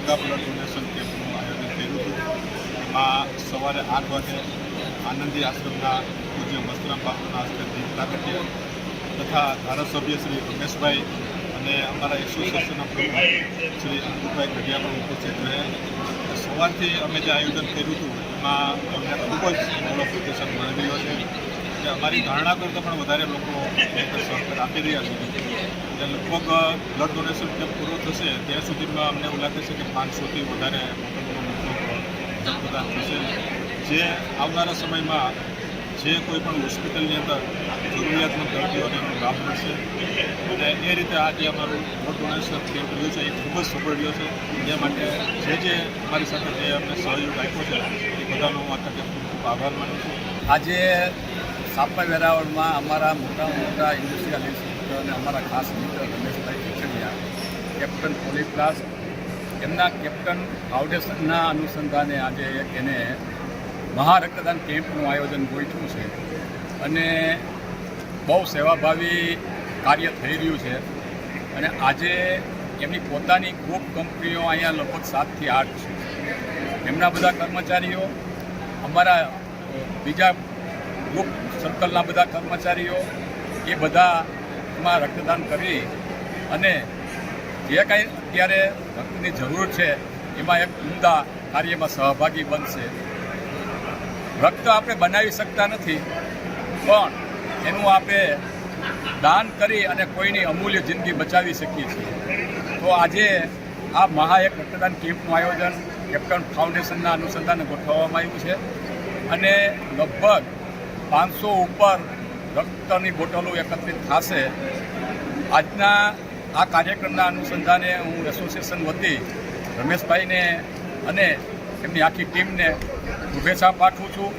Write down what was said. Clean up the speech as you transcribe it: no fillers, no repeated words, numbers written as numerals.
Mega blood donation કેમ્પનું આયોજન કર્યું હતું. એમાં સવારે 8 વાગે આનંદી આશ્રમના પૂજ્ય મસ્તરામ બાપુના હસ્તે દીપ પ્રાગટ્ય તથા ધારાસભ્ય શ્રી રમેશભાઈ અને અમારા એસોસિએશનના પ્રમુખ શ્રી અંકુરભાઈ ગઢિયા પણ ઉપસ્થિત રહ્યા. સવારથી અમે જે આયોજન કર્યું હતું એમાં અમને ખૂબ જ મોડો પ્રતિસાદ મળી રહ્યો છે કે અમારી ધારણા કરતાં પણ વધારે લોકો સહકાર આપી રહ્યા છે. એટલે લગભગ બ્લડ ડોનેશન કેમ્પ પૂરો થશે ત્યાં સુધીમાં અમને એવું લાગે છે કે 500થી વધારે રક્તદાન થશે, જે આવનારા સમયમાં જે કોઈ પણ હોસ્પિટલની અંદર જરૂરિયાતમંદ દર્દીઓને એનો લાભ મળશે. અને એ રીતે આ જે અમારું બ્લડ ડોનેશન કેમ્પ રહ્યું છે એ ખૂબ જ સફળ રહ્યો છે. એ માટે જે અમારી સાથે જે અમને સહયોગ આપ્યો છે એ બધાનો હું આ તકે ખૂબ ખૂબ આભાર માનું છું. આજે સાપા વેરાવળમાં અમારા મોટા ઇન્ડસ્ટ્રીયલિસ્ટ અને અમારા ખાસ મિત્ર રમેશભાઈ ચીચડિયા, કેપ્ટન પોલીપ્લાસ, એમના કેપ્ટન ફાઉન્ડેશનના અનુસંધાને આજે એને મહારક્તદાન કેમ્પનું આયોજન ગોઠવ્યું છે અને બહુ સેવાભાવી કાર્ય થઈ રહ્યું છે. અને આજે એમની પોતાની ગ્રુપ કંપનીઓ અહીંયા લગભગ 7 થી 8 છે. એમના બધા કર્મચારીઓ, અમારા બીજા ગ્રુપ સર્કલના બધા કર્મચારીઓ એ બધામાં રક્તદાન કરી અને જે કાંઈ અત્યારે રક્તની જરૂર છે એમાં એક ઉમદા કાર્યમાં સહભાગી બનશે. રક્ત આપણે બનાવી શકતા નથી, પણ એનું આપણે દાન કરી અને કોઈની અમૂલ્ય જિંદગી બચાવી શકીએ છીએ. તો આજે આ એક રક્તદાન કેમ્પનું આયોજન કેપ્ટન ફાઉન્ડેશનના અનુસંધાને ગોઠવવામાં આવ્યું છે અને લગભગ 500 ઉપર રક્તની બોટલો એકત્રિત થશે. આજના આ કાર્યક્રમના અનુસંધાને હું એસોસિએશન વતી રમેશભાઈને અને એમની આખી ટીમને શુભેચ્છા પાઠવું છું.